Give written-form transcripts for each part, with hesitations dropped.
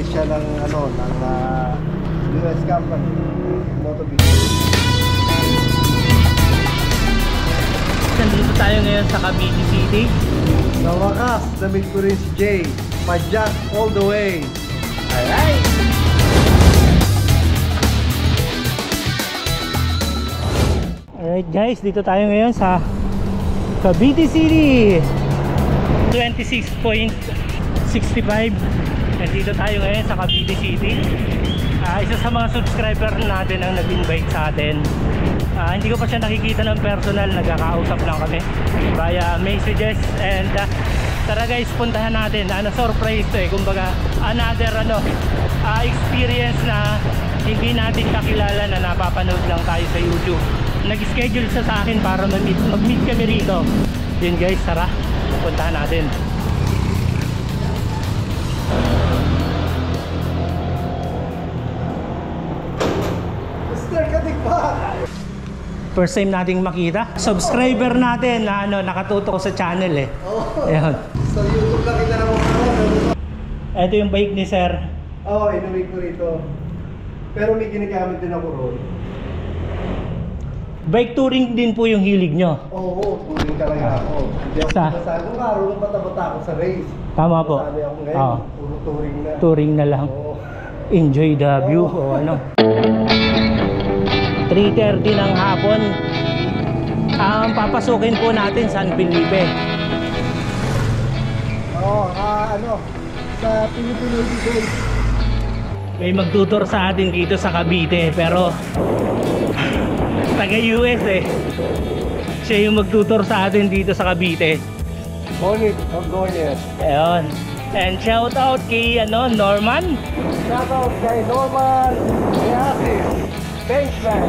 Nag-service siya ng ano, ng US company, Motovito. Nandito tayo ngayon sa Cavite City. Sa wakas, namit ko rin si Jay. Padjak all the way. Alright! Alright guys, dito tayo ngayon sa Cavite City. 26.65. Nandito tayo ngayon sa Cavite City. Isa sa mga subscriber natin ang nag-invite sa atin. Hindi ko pa siya nakikita ng personal, nagkakausap lang kami via messages. And tara guys, puntahan natin. Surprise to eh. Kumbaga another experience na hindi natin kakilala, na napapanood lang tayo sa YouTube. Nag-schedule siya sa akin para mag-meet kami rito. Yun guys, tara, puntahan natin. Mr. Katikpa! First time nating makita. Subscriber natin na nakatutok sa channel eh. Oo. Ayun. Sa YouTube lang kita naman Ito yung bike ni sir. Oo, inamig ko rito. Pero may ginagamit din ako roon. Bike touring din po yung hilig nyo. Oo, touring talaga ako. Hindi ako masasabi kung araw nung bata-bata ako sa race. Tama po. Sabi ako ngayon, puro touring na. Touring na lang. Oo. Enjoy the view o ano. 3:30 ng hapon. Ang papasukin po natin San Felipe. Oo, sa Pilipinas Day. May magtutor sa atin dito sa Cavite, pero taga US eh. Siya yung magtutor sa atin dito sa Cavite. Bonit Orgones. Ayun. And shout out kay Norman. Shout out kay Norman Yasis, Benchman.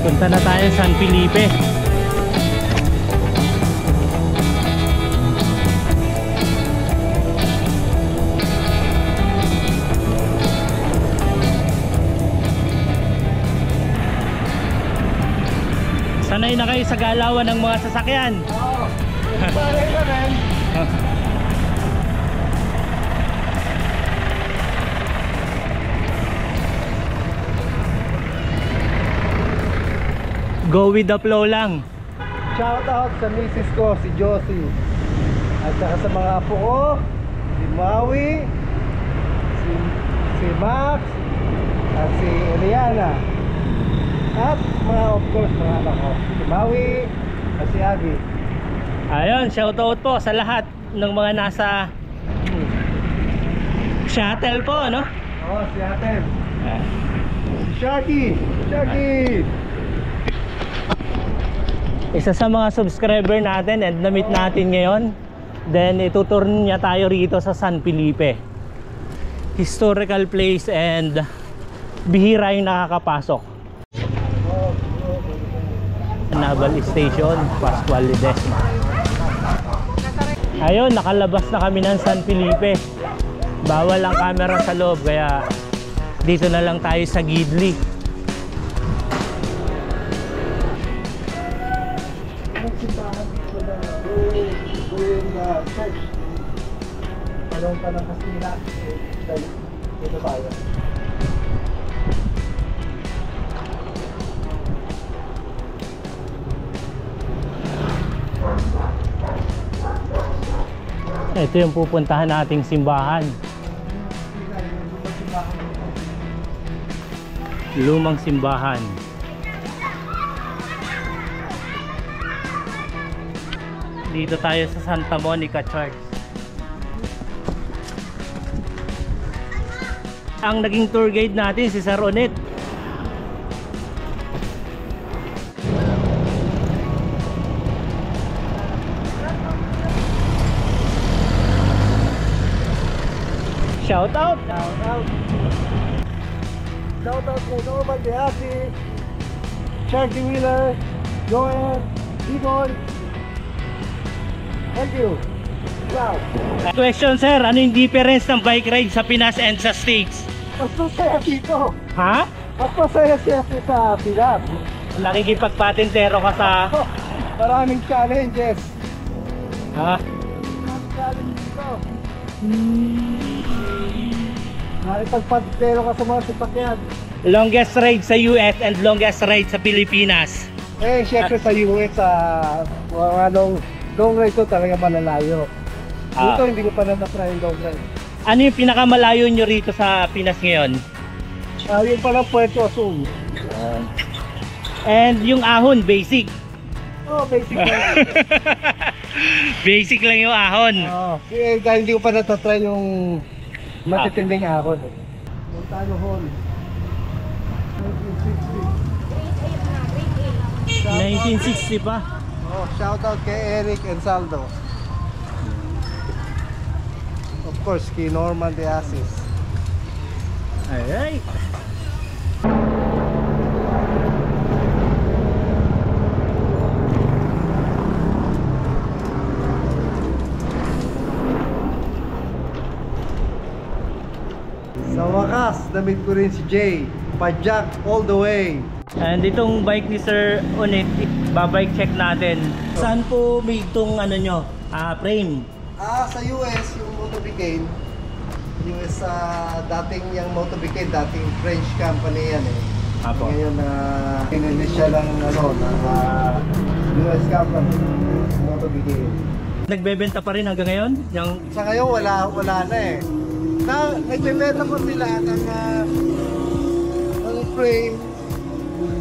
Punta na tayo sa San Felipe. Sanay na kayo sa galawan ng mga sasakyan. Oo, sanay na men. Go with the flow lang. Shout out sa misis ko, si Josie. At saka sa mga apo ko, si Maui, si Max, at si Eliana. At mga, of course, mga anak ko, si Maui at si Agi. Ayun, shout out po sa lahat ng mga nasa shuttle po, no? Oo, si Atem. Si Shaggy. Isa sa mga subscriber natin and na-meet natin ngayon. Then itutur niya tayo rito sa San Felipe. Historical place and bihira yung nakakapasok. Naval Station, Pascual Ledesma. Ayun, nakalabas na kami ng San Felipe. Bawal ang camera sa loob, kaya dito na lang tayo sa Gidli. Anong pa ng Kastila? Dito tayo. Ito yung pupuntahan nating simbahan. Lumang simbahan. Dito tayo sa Santa Monica Church. Ang naging tour guide natin si Sir Onet. Shout out! Shout out! Shout out kay Norman Yasis, Charlie Wheeler, Joel, Egon. Thank you. Wow. Question sir, ano yung difference ng bike ride sa Pinas and sa States? Mas masaya dito. Ha? Mas masaya siya sa Pilar. Nakikipagpatintero ka sa... Maraming challenges. Ha? Maraming challenge dito. Nakipagpatintero ka sa mga sasakyan. Longest ride sa US and longest ride sa Pilipinas. Eh, syempre sa US, mga long ride ko talaga malalayo. Dito, hindi ko pa na-try yung long ride. Ano yung pinakamalayo nyo rito sa Pinas ngayon? Yung palang Puerto Azul. And yung ahon, basic. Oh, basic lang. Basic lang yung ahon. Dahil hindi ko pa na-try yung matitinding ahon. Montano Hall. 1960 pa. Oh, shout out kay Eric Ensaldo. Of course, kay Norman De Asis. Alright. Sa wakas, damit ko rin si Jay. Pajak all the way. And itong bike ni Sir Onet, babike check natin. Saan po may itong ano nyo? Frame? Sa US, yung Motobicane. US, dating yung Motobicane, dating French company yan eh. Apo. Ngayon pinilis siya ng US company, Motobicane. Nagbebenta pa rin hanggang ngayon? Yung... Sa ngayon, wala na eh. Nagbebenta po sila ng frame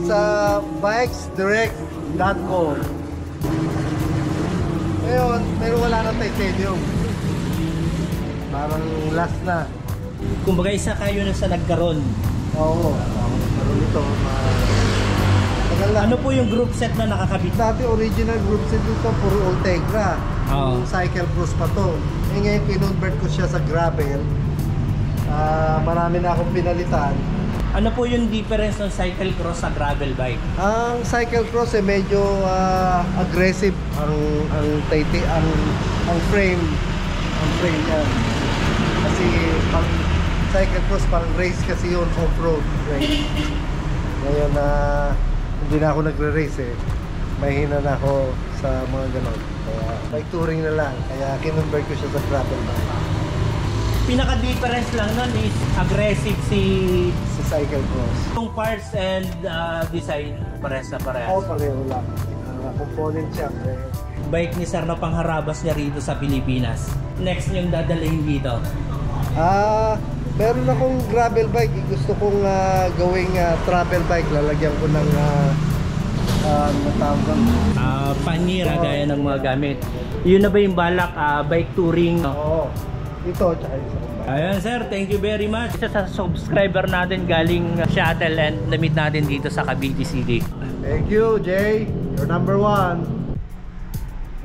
sa bikesdirect.com. Ngayon, pero wala na titanium. Parang last na. Kumbaga isa kayo na sa nagkaroon. Oo. Pero ito, tagal na. Ano po yung group set na nakakabit? Dati original group set dito, puro Ultegra. Oo. Yung cycle cross pa to. Ngayon, pinonvert ko siya sa gravel. Marami na akong pinalitan. Ano po yung difference ng cycle cross sa gravel bike? Ang cycle cross medyo aggressive ang frame niya. Kasi pang cycle cross pang race kasi yun, off-road race. Ngayon hindi na ako nagre-race eh. Mahina na ako sa mga ganon. Kaya bike touring na lang. Kaya kinonvert ko siya sa gravel bike. Pinaka-difference lang nun is aggressive si Cycle cross. yung parts and design parehas na parehas. Oo, pareho lang. Component siya. Bike ni Sir na pangharabas niya rito sa Pilipinas. Next niyong dadalhin dito? Meron akong gravel bike. Gusto kong gawing travel bike. Lalagyan ko ng matawag. Panyera gaya ng mga gamit. Yun na ba yung balak? Bike touring? Oo. Ito, tsaka isa kong bike. Ayan sir, thank you very much. Isa sa subscriber natin galing Shuttle and na-meet natin dito sa Cavite City. Thank you, Jay. You're number 1.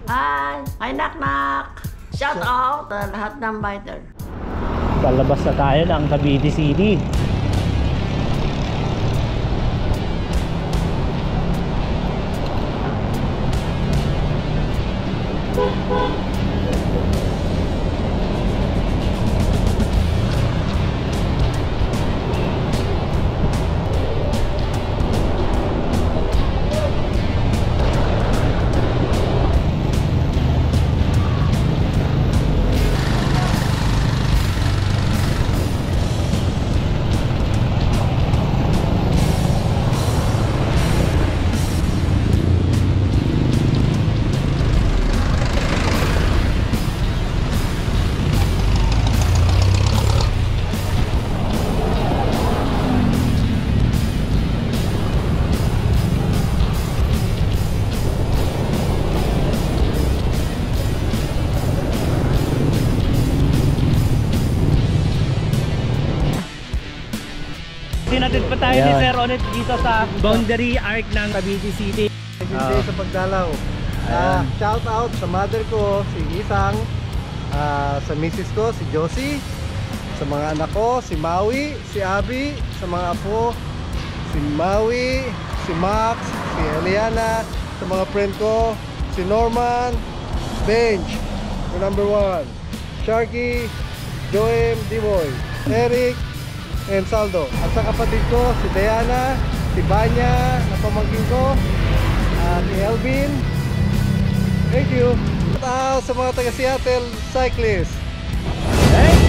Hi! Hi, knock-knock! Shout out sa lahat ng biter. Palabas na tayo ng Cavite City. Sinatid pa tayo ni Sir Onet dito sa boundary arc ng Cavite City. Hindi sa pagdalaw. Shout out sa mother ko, si Isang, sa misis ko, si Josie, sa mga anak ko, si Maui, si Abby, sa mga apo, si Maui, si Max, si Eliana, sa mga friend ko, si Norman, Bench, number 1, Sharky, Joem, D-Boy, Eric, and Saldo. At sa kapatid ko, si Diana, si Banya, na pamangkin ko, si Elvin. Thank you. At sa mga taga Seattle cyclists. Thank